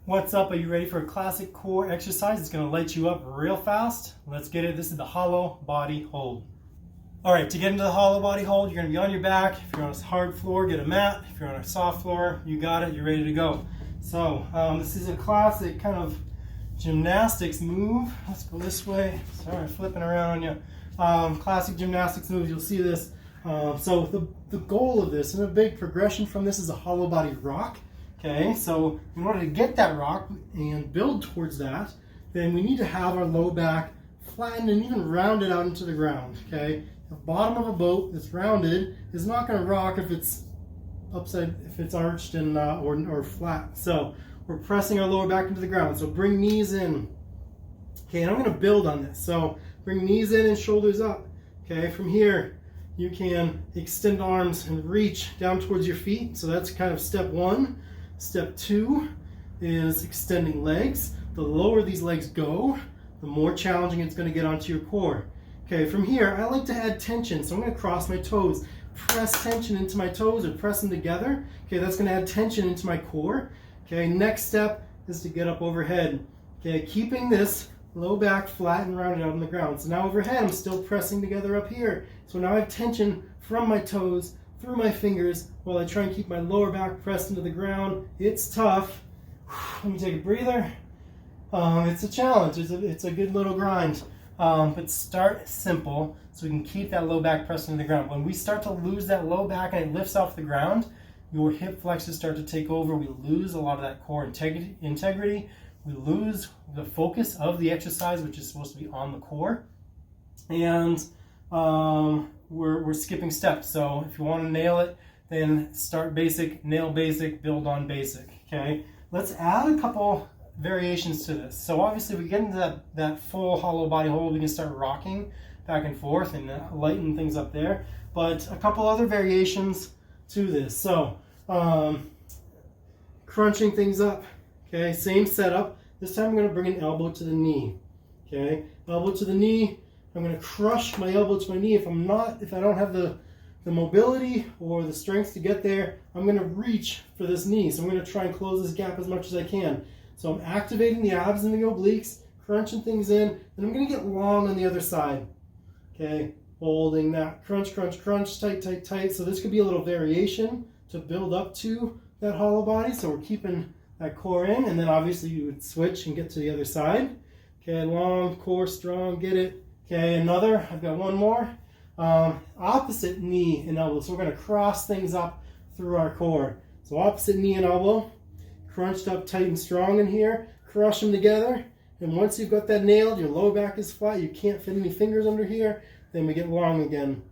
What's up? Are you ready for a classic core exercise? It's going to light you up real fast. Let's get it. This is the hollow body hold. All right, to get into the hollow body hold, you're going to be on your back. If you're on a hard floor, get a mat. If you're on a soft floor, you got it. You're ready to go. So this is a classic kind of gymnastics move. Let's go this way. Sorry, flipping around on you. Classic gymnastics move. You'll see this. So the goal of this, and a big progression from this, is a hollow body rock. Okay, so in order to get that rock and build towards that, then we need to have our low back flattened and even rounded out into the ground. Okay, the bottom of a boat that's rounded is not going to rock if it's arched and or flat. So we're pressing our lower back into the ground. So bring knees in. Okay, and I'm going to build on this. So bring knees in and shoulders up. Okay, from here you can extend arms and reach down towards your feet. So that's kind of step one. Step two is extending legs. The lower these legs go, the more challenging it's going to get onto your core. Okay, from here, I like to add tension, so I'm going to cross my toes. Press tension into my toes or press them together. Okay, that's going to add tension into my core. Okay, next step is to get up overhead. Okay, keeping this low back flat and rounded out on the ground. So now overhead, I'm still pressing together up here. So now I have tension from my toes through my fingers while I try and keep my lower back pressed into the ground. It's tough. Let me take a breather. It's a challenge. It's a good little grind. But start simple so we can keep that low back pressed into the ground. When we start to lose that low back and it lifts off the ground, your hip flexors start to take over. We lose a lot of that core integrity. We lose the focus of the exercise, which is supposed to be on the core. And we're skipping steps. So if you want to nail it, then start basic, nail basic, build on basic. Okay, let's add a couple variations to this. So obviously we get into that full hollow body hold, we can start rocking back and forth and lighten things up there. But a couple other variations to this. So crunching things up. Okay, same setup. This time I'm going to bring an elbow to the knee. Okay, elbow to the knee. I'm going to crush my elbow to my knee. If I don't have the mobility or the strength to get there, I'm going to reach for this knee. So I'm going to try and close this gap as much as I can. So I'm activating the abs and the obliques, crunching things in, and I'm going to get long on the other side. Okay, holding that crunch, crunch, crunch, tight, tight, tight. So this could be a little variation to build up to that hollow body. So we're keeping that core in, and then obviously you would switch and get to the other side. Okay, long, core strong, get it. Okay, another, I've got one more. Opposite knee and elbow. So we're going to cross things up through our core. So opposite knee and elbow, crunched up tight and strong in here. Crush them together. And once you've got that nailed, your low back is flat, you can't fit any fingers under here, then we get long again.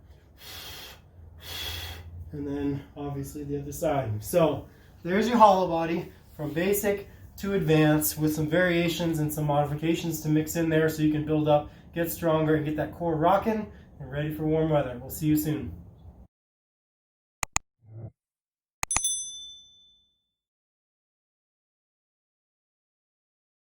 And then obviously the other side. So there's your hollow body from basic to advanced with some variations and some modifications to mix in there so you can build up, get stronger, and get that core rocking and ready for warm weather. We'll see you soon.